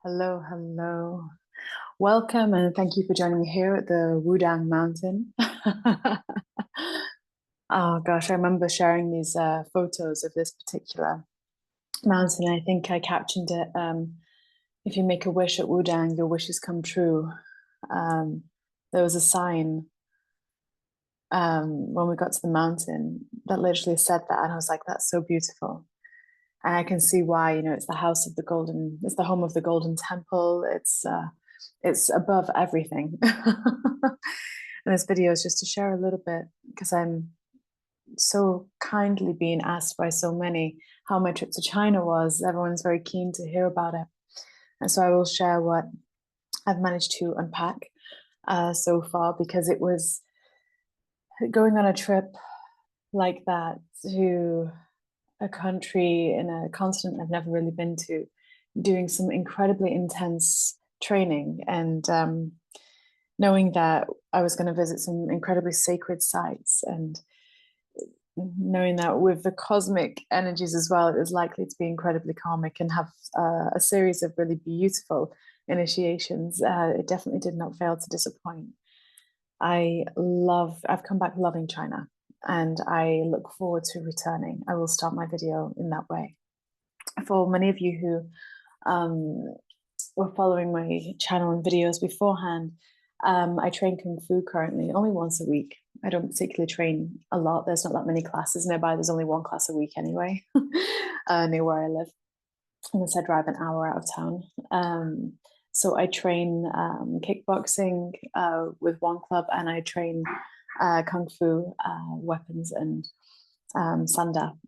Hello, hello. Welcome and thank you for joining me here at the Wudang Mountain. Oh gosh, I remember sharing these photos of this particular mountain. I think I captioned it, if you make a wish at Wudang, your wishes come true. Um, there was a sign when we got to the mountain that literally said that, and I was like, that's so beautiful. And I can see why, it's the house of the golden, it's the home of the golden temple. It's above everything. And this video is just to share a little bit because I'm so kindly being asked by so many how my trip to China was. Everyone's very keen to hear about it. And so I will share what I've managed to unpack so far, because it was going on a trip like that to a country in a continent I've never really been to, doing some incredibly intense training, and knowing that I was going to visit some incredibly sacred sites, and knowing that with the cosmic energies as well, it was likely to be incredibly karmic and have a series of really beautiful initiations. It definitely did not fail to disappoint. I've come back loving China, and I look forward to returning. I will start my video in that way. For many of you who were following my channel and videos beforehand, I train Kung Fu currently only once a week. I don't particularly train a lot. There's not that many classes nearby. There's only one class a week anyway, near where I live, unless I drive an hour out of town. So I train kickboxing with one club, and I train Kung Fu weapons and Sanda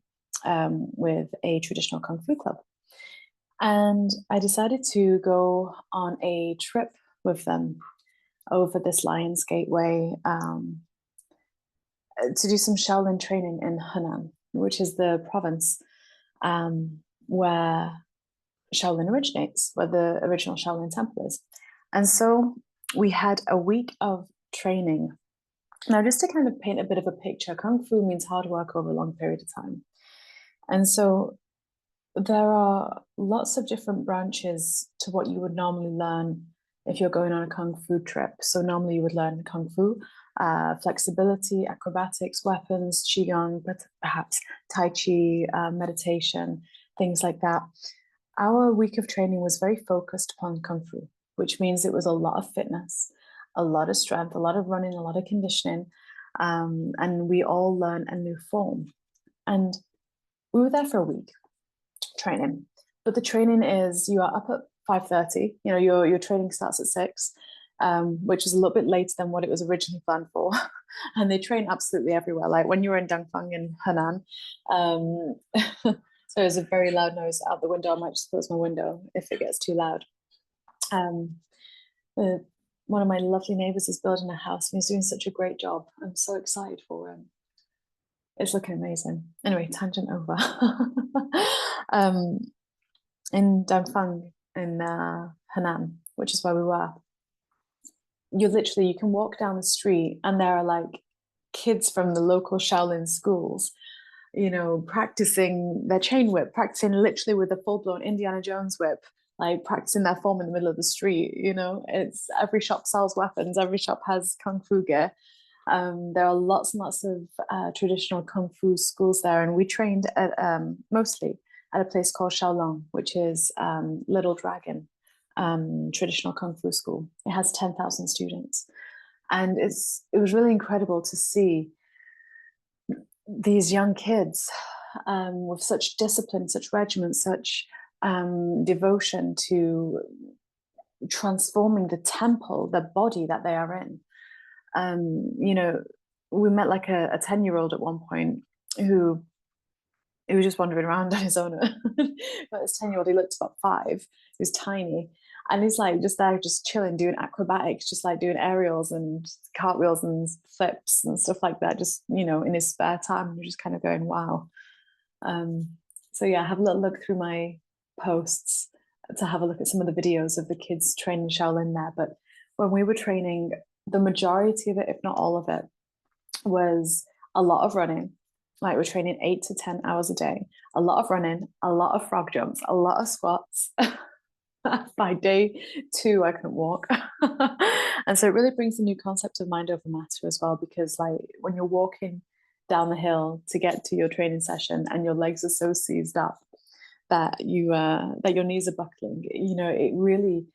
with a traditional Kung Fu club. And I decided to go on a trip with them over this Lions Gateway to do some Shaolin training in Henan, which is the province where Shaolin originates, where the original Shaolin temple is. And so we had a week of training. Now, just to kind of paint a bit of a picture, Kung Fu means hard work over a long period of time. And so there are lots of different branches to what you would normally learn if you're going on a Kung Fu trip. So normally you would learn Kung Fu, flexibility, acrobatics, weapons, Qigong, but perhaps Tai Chi, meditation, things like that. Our week of training was very focused upon Kung Fu, which means it was a lot of fitness, a lot of strength, a lot of running, a lot of conditioning, and we all learn a new form. And we were there for a week training, but the training is, you are up at 5:30. Your training starts at 6, which is a little bit later than what it was originally planned for. And they train absolutely everywhere. Like when you were in Dangfang in Henan, so there's a very loud noise out the window. I might just close my window if it gets too loud. One of my lovely neighbors is building a house, and he's doing such a great job. I'm so excited for him. It's looking amazing. Anyway, tangent over. In Dangfang in Henan, which is where we were, you can walk down the street and there are like kids from the local Shaolin schools, practicing their chain whip, practicing literally with a full-blown Indiana Jones whip, like practicing their form in the middle of the street. It's every shop sells weapons, every shop has Kung Fu gear. There are lots and lots of traditional Kung Fu schools there, and we trained at mostly at a place called Shaolong, which is Little Dragon traditional Kung Fu school. It has 10,000 students, and it was really incredible to see these young kids with such discipline, such regimen, such devotion to transforming the temple, the body that they are in. We met like a 10-year-old at one point who he was just wandering around on his own. But this 10-year-old, he looked about 5. He was tiny. And he's like just there, just chilling, doing acrobatics, just like doing aerials and cartwheels and flips and stuff like that, just, in his spare time. You're just kind of going, wow. So yeah, have a little look through my posts to have a look at some of the videos of the kids training Shaolin there. But when we were training, the majority of it, if not all of it, was a lot of running. Like we're training 8 to 10 hours a day, a lot of running, a lot of frog jumps, a lot of squats. By day 2, I couldn't walk. And so it really brings the new concept of mind over matter as well, because like when you're walking down the hill to get to your training session and your legs are so seized up that that your knees are buckling, it really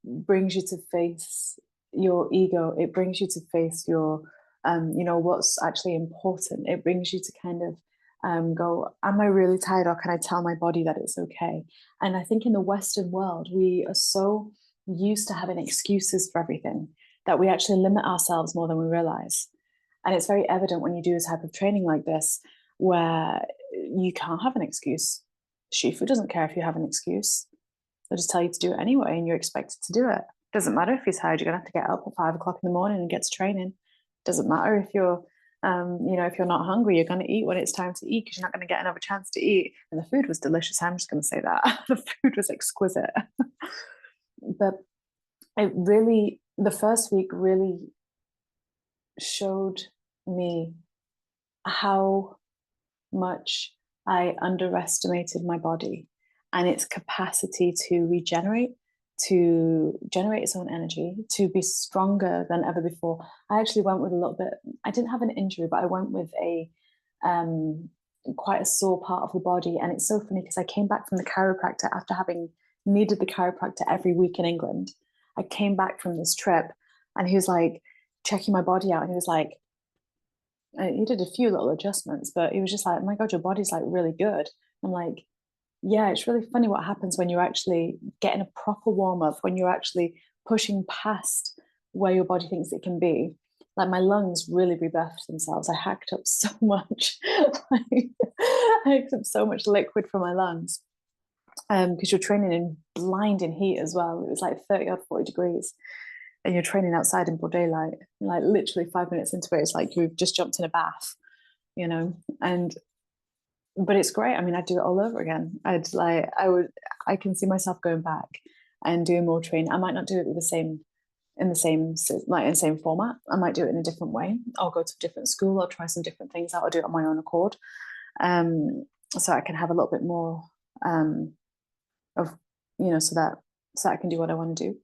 brings you to face your ego. It brings you to face your what's actually important. It brings you to kind of go, am I really tired, or can I tell my body that it's okay? And I think in the Western world, we are so used to having excuses for everything that we actually limit ourselves more than we realize. And it's very evident when you do a type of training like this, where you can't have an excuse. Shifu doesn't care if you have an excuse. They'll just tell you to do it anyway, and you're expected to do it. Doesn't matter if you're tired, you're gonna have to get up at 5 o'clock in the morning and get to training. Doesn't matter if you're if you're not hungry, you're going to eat when it's time to eat, because you're not going to get another chance to eat. And the food was delicious. I'm just going to say that. The food was exquisite. But the first week really showed me how much I underestimated my body and its capacity to regenerate, to generate its own energy, to be stronger than ever before. I actually went with a little bit, I didn't have an injury, but I went with a quite a sore part of the body. And it's so funny because I came back from the chiropractor after having needed the chiropractor every week in England. I came back from this trip and he was like checking my body out, and he was like, he did a few little adjustments, but he was just like, oh my God, your body's like really good. I'm like, yeah, it's really funny what happens when you're actually getting a proper warm up, when you're actually pushing past where your body thinks it can be. Like my lungs really rebirthed themselves. I hacked up so much. I hacked up so much liquid from my lungs. Because you're training in blinding heat as well. It was like 30 or 40 degrees. And you're training outside in broad daylight. Like literally 5 minutes into it, it's like you've just jumped in a bath, and but it's great. I mean, I'd do it all over again. I can see myself going back and doing more training. I might not do it with in the same format. I might do it in a different way. I'll go to a different school. I'll try some different things out. I'll do it on my own accord. So I can have a little bit more of, so I can do what I want to do.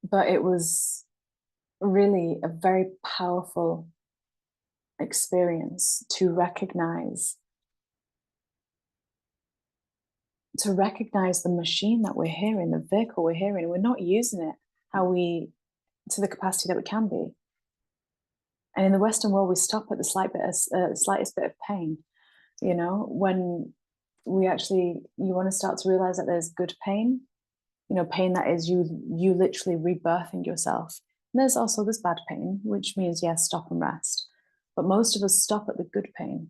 But it was really a very powerful experience to recognize the machine that we're here in, the vehicle we're here in. We're not using it to the capacity that we can be. And in the Western world, we stop at the slightest bit of pain. When you want to start to realize that there's good pain, pain that is you literally rebirthing yourself. And there's also this bad pain, which means, yes, stop and rest. But most of us stop at the good pain.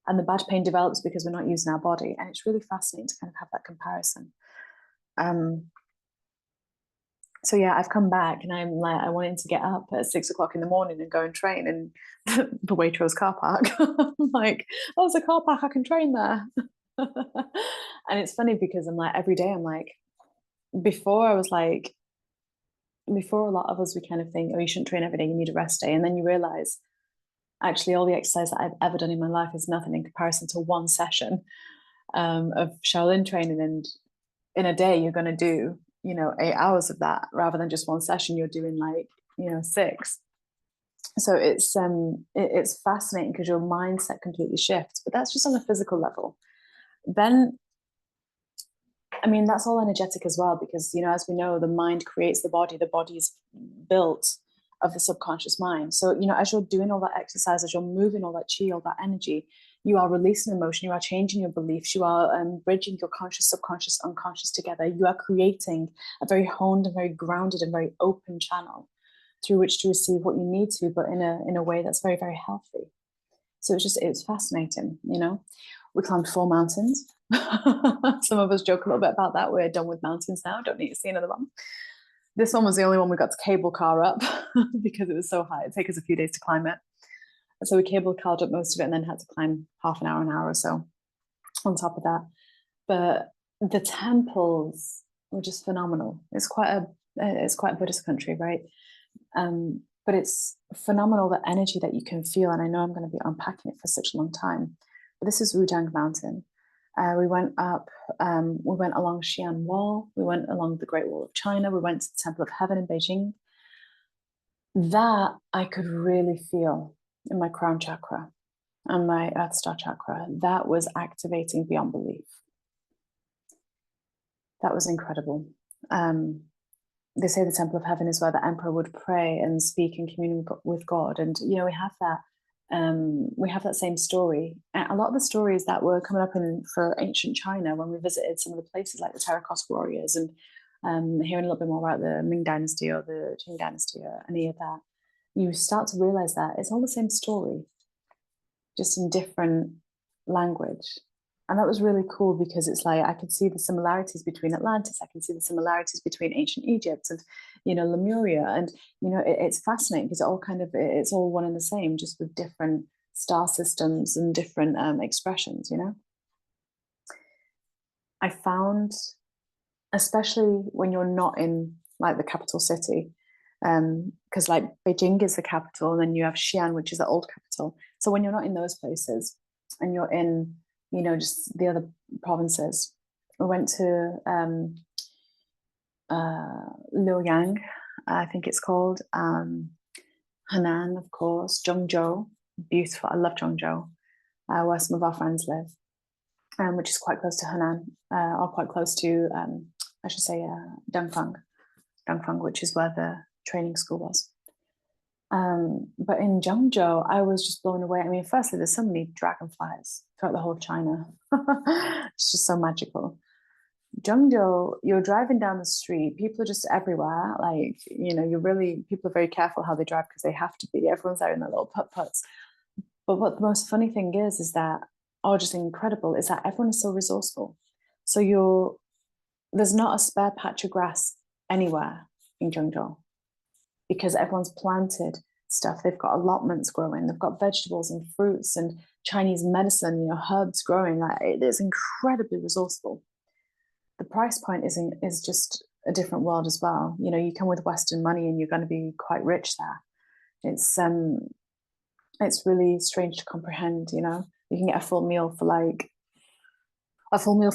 And the bad pain develops because we're not using our body. And it's really fascinating to kind of have that comparison. So yeah, I've come back and I'm like, I wanted to get up at 6 o'clock in the morning and go and train in the Waitrose car park. I'm like, oh, there's a car park, I can train there. And it's funny because I'm like, every day I'm like, before a lot of us, we kind of think, oh, you shouldn't train every day, you need a rest day. And then you realize, actually, all the exercise that I've ever done in my life is nothing in comparison to one session of Shaolin training. And in a day, you're going to do, 8 hours of that rather than just one session. You're doing 6. So it's fascinating because your mindset completely shifts. But that's just on a physical level. Then, I mean, that's all energetic as well, because, as we know, the mind creates the body is built of the subconscious mind. So, as you're doing all that exercise, as you're moving all that chi, all that energy, you are releasing emotion, you are changing your beliefs, you are bridging your conscious, subconscious, unconscious together. You are creating a very honed and very grounded and very open channel through which to receive what you need to, but in a way that's very, very healthy. So it's fascinating, We climbed 4 mountains. Some of us joke a little bit about that. We're done with mountains now, don't need to see another one. This one was the only one we got to cable car up because it was so high. It'd take us a few days to climb it. So we cable carred up most of it and then had to climb half an hour or so on top of that. But the temples were just phenomenal. It's quite a Buddhist country, right? But it's phenomenal, the energy that you can feel. And I know I'm going to be unpacking it for such a long time. But this is Wudang Mountain. We went up, we went along Xi'an Wall, we went along the Great Wall of China, we went to the Temple of Heaven in Beijing. That I could really feel in my crown chakra and my Earth Star chakra. That was activating beyond belief. That was incredible. They say the Temple of Heaven is where the emperor would pray and speak and commune with God. And, you know, we have that same story. And a lot of the stories that were coming up for ancient China when we visited some of the places like the Terracotta Warriors and hearing a little bit more about the Ming Dynasty or the Qing Dynasty or any of that, you start to realize that it's all the same story, just in different language. And that was really cool because it's like I could see the similarities between Atlantis. I can see the similarities between ancient Egypt and, you know, Lemuria. And, you know, it's fascinating because it's all one and the same, just with different star systems and different expressions, you know. I found, especially when you're not in like the capital city, because like Beijing is the capital and then you have Xi'an, which is the old capital. So when you're not in those places and you're in, you know, just the other provinces. We went to Liuyang, I think it's called, Henan, of course, Zhengzhou, beautiful. I love Zhengzhou, where some of our friends live, which is quite close to Henan, or quite close to, I should say, Dongfang, which is where the training school was. But in Zhengzhou, I was just blown away. I mean, firstly, there's so many dragonflies throughout the whole of China. It's just so magical. Zhengzhou, you're driving down the street, people are just everywhere. Like, you know, people are very careful how they drive because they have to be. Everyone's there in their little putt-putts. But what the most funny thing is that, just incredible, is that everyone is so resourceful. So there's not a spare patch of grass anywhere in Zhengzhou, because everyone's planted stuff. They've got allotments growing. They've got vegetables and fruits and Chinese medicine, you know, herbs growing. Like, it is incredibly resourceful. The price point is just a different world as well. You know, you come with Western money and you're going to be quite rich there. It's really strange to comprehend. You know, you can get a full meal for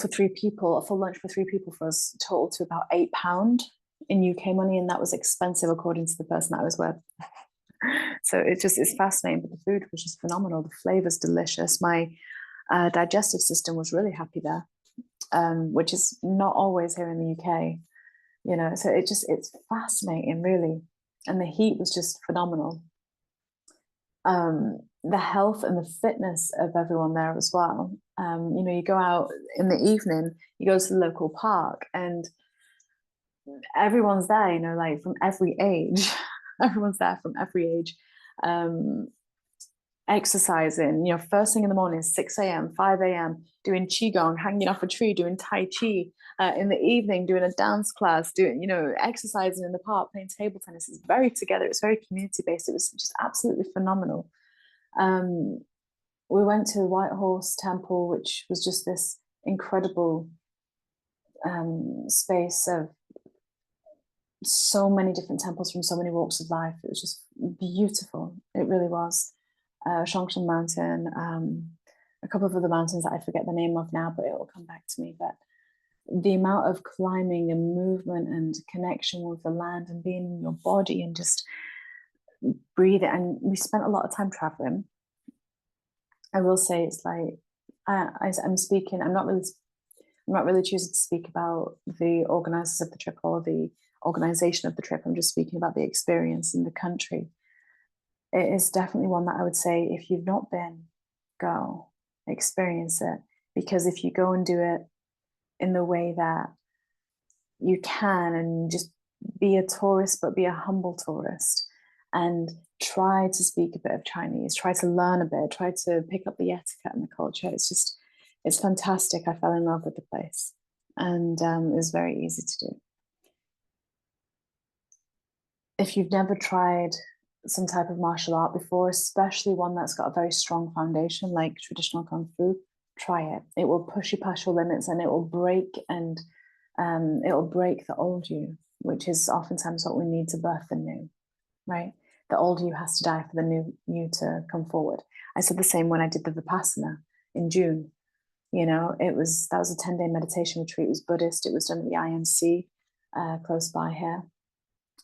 3 people, a full lunch for 3 people for us total to about £8 in UK money, and that was expensive according to the person that I was with. So it's fascinating, but the food was just phenomenal. The flavor's delicious. My digestive system was really happy there, which is not always here in the UK, you know. So it's fascinating, really, and the heat was just phenomenal. The health and the fitness of everyone there as well. You know, you go out in the evening, you go to the local park, and everyone's there, you know, like from every age. Everyone's there from every age, exercising, you know, first thing in the morning, 6 a.m., 5 a.m., doing qigong, hanging off a tree, doing tai chi, in the evening, doing a dance class, doing, you know, exercising in the park, playing table tennis. It's very together. It's very community-based. It was just absolutely phenomenal. We went to White Horse Temple, which was just this incredible space of so many different temples from so many walks of life. It was just beautiful. It really was. Shongshan Mountain, a couple of other mountains that I forget the name of now, but it will come back to me. But the amount of climbing and movement and connection with the land and being in your body and just breathe it. And we spent a lot of time traveling. I will say it's like I'm speaking. I'm not really choosing to speak about the organizers of the trip or the organization of the trip. I'm just speaking about the experience in the country. It is definitely one that I would say, if you've not been, go experience it. Because if you go and do it in the way that you can and just be a tourist, but be a humble tourist, and try to speak a bit of Chinese, try to learn a bit, try to pick up the etiquette and the culture, it's fantastic. I fell in love with the place, and it was very easy to do. If you've never tried some type of martial art before, especially one that's got a very strong foundation like traditional Kung Fu, try it. It will push you past your limits, and it will break the old you, which is oftentimes what we need to birth the new, right? The old you has to die for the new you to come forward. I said the same when I did the Vipassana in June. You know, that was a 10-day meditation retreat. It was Buddhist. It was done at the INC close by here.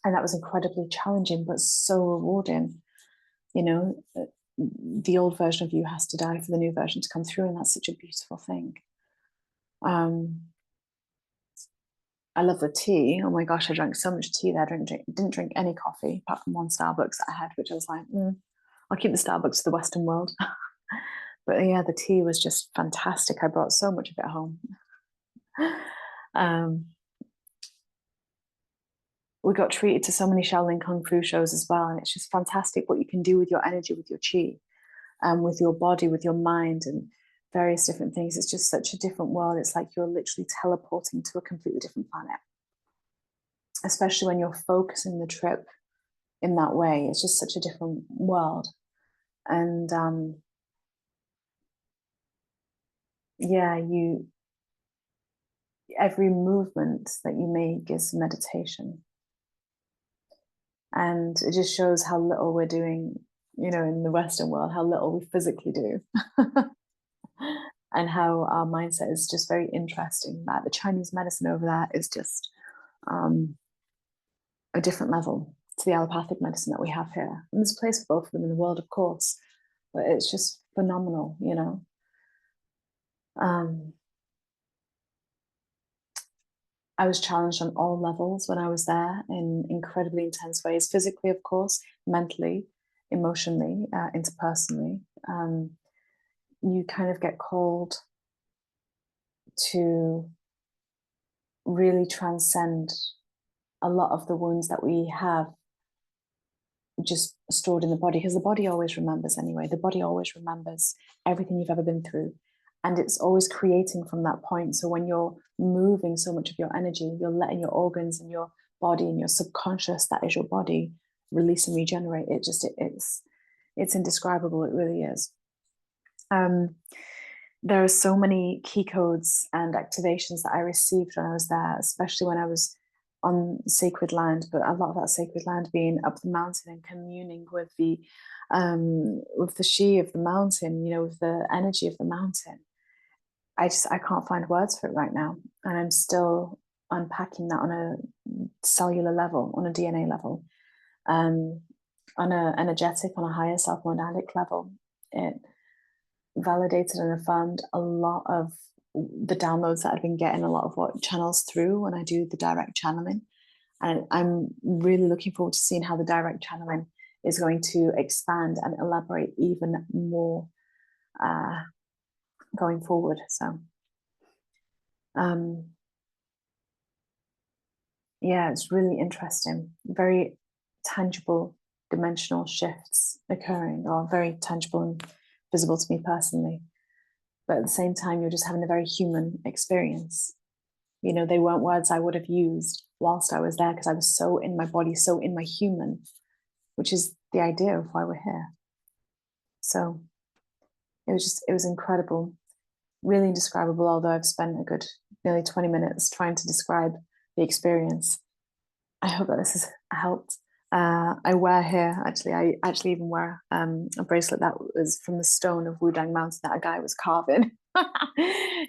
And that was incredibly challenging, but so rewarding. You know, the old version of you has to die for the new version to come through. And that's such a beautiful thing. I love the tea. Oh my gosh, I drank so much tea there. Didn't drink any coffee apart from one Starbucks that I had, which I was like, I'll keep the Starbucks for the Western world. But yeah, the tea was just fantastic. I brought so much of it home. We got treated to so many Shaolin Kung Fu shows as well. And it's just fantastic what you can do with your energy, with your chi, with your body, with your mind, and various different things. It's just such a different world. It's like you're literally teleporting to a completely different planet, especially when you're focusing the trip in that way. It's just such a different world. And yeah, every movement that you make is meditation. And it just shows how little we're doing, you know, in the Western world, how little we physically do. And how our mindset is just very interesting. That the Chinese medicine over there is just a different level to the allopathic medicine that we have here. And there's a place for both of them in the world, of course, but it's just phenomenal, you know. I was challenged on all levels when I was there in incredibly intense ways, physically, of course, mentally, emotionally, interpersonally. You kind of get called to really transcend a lot of the wounds that we have just stored in the body, because the body always remembers anyway. The body always remembers everything you've ever been through. And it's always creating from that point. So when you're moving so much of your energy, you're letting your organs and your body and your subconscious, that is your body, release and regenerate. It's indescribable. It really is. There are so many key codes and activations that I received when I was there, especially when I was on sacred land, but a lot of that sacred land being up the mountain and communing with the Shi of the mountain, you know, with the energy of the mountain. I can't find words for it right now. And I'm still unpacking that on a cellular level, on a DNA level, on an energetic, on a higher self-monadic level. It validated and affirmed a lot of the downloads that I've been getting, a lot of what channels through when I do the direct channeling. And I'm really looking forward to seeing how the direct channeling is going to expand and elaborate even more going forward. So yeah, it's really interesting. Very tangible dimensional shifts occurring, or very tangible and visible to me personally. But at the same time, you're just having a very human experience. You know, they weren't words I would have used whilst I was there, because I was so in my body, so in my human, which is the idea of why we're here. So it was incredible, really indescribable, although I've spent a good nearly 20 minutes trying to describe the experience. I hope that this has helped. I wear here, I actually even wear a bracelet that was from the stone of Wudang Mountain that a guy was carving.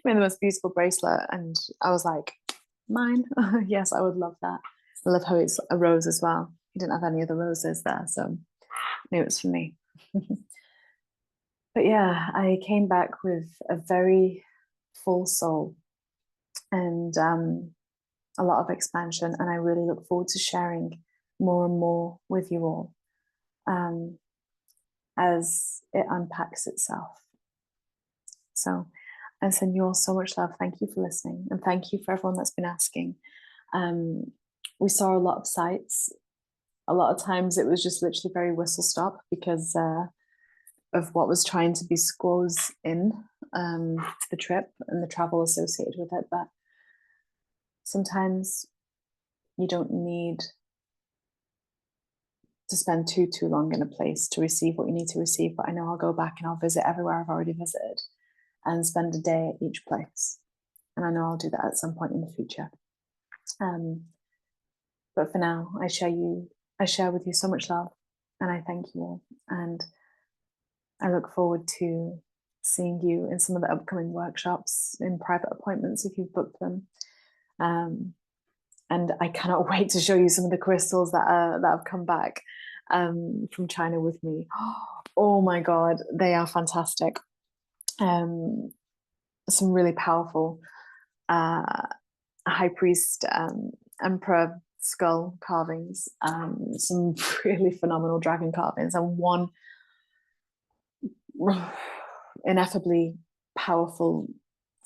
Made the most beautiful bracelet, and I was like, mine. Yes, I would love that. I love how it's a rose as well. He didn't have any other roses there, so I knew it was for me. But yeah, I came back with a very full soul and a lot of expansion, and I really look forward to sharing more and more with you all as it unpacks itself. So I send you all so much love. Thank you for listening, and thank you for everyone that's been asking. We saw a lot of sights. A lot of times it was just literally very whistle stop because of what was trying to be squoze in to the trip and the travel associated with it. But sometimes you don't need to spend too long in a place to receive what you need to receive. But I know I'll go back and I'll visit everywhere I've already visited and spend a day at each place. And I know I'll do that at some point in the future. But for now, I share with you so much love, and I thank you all. And I look forward to seeing you in some of the upcoming workshops, in private appointments if you've booked them. And I cannot wait to show you some of the crystals that have come back from China with me. Oh my God, they are fantastic. Some really powerful high priest emperor skull carvings, some really phenomenal dragon carvings, and one ineffably powerful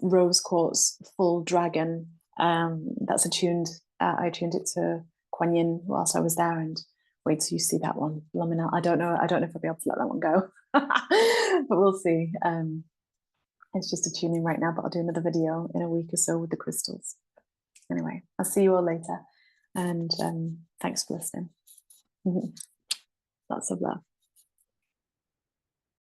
rose quartz full dragon that's attuned. I attuned it to Kuan Yin whilst I was there, and wait till you see that one. Luminal. I don't know if I'll be able to let that one go, but we'll see. It's just attuning right now, but I'll do another video in a week or so with the crystals. Anyway, I'll see you all later, and thanks for listening. Lots of love.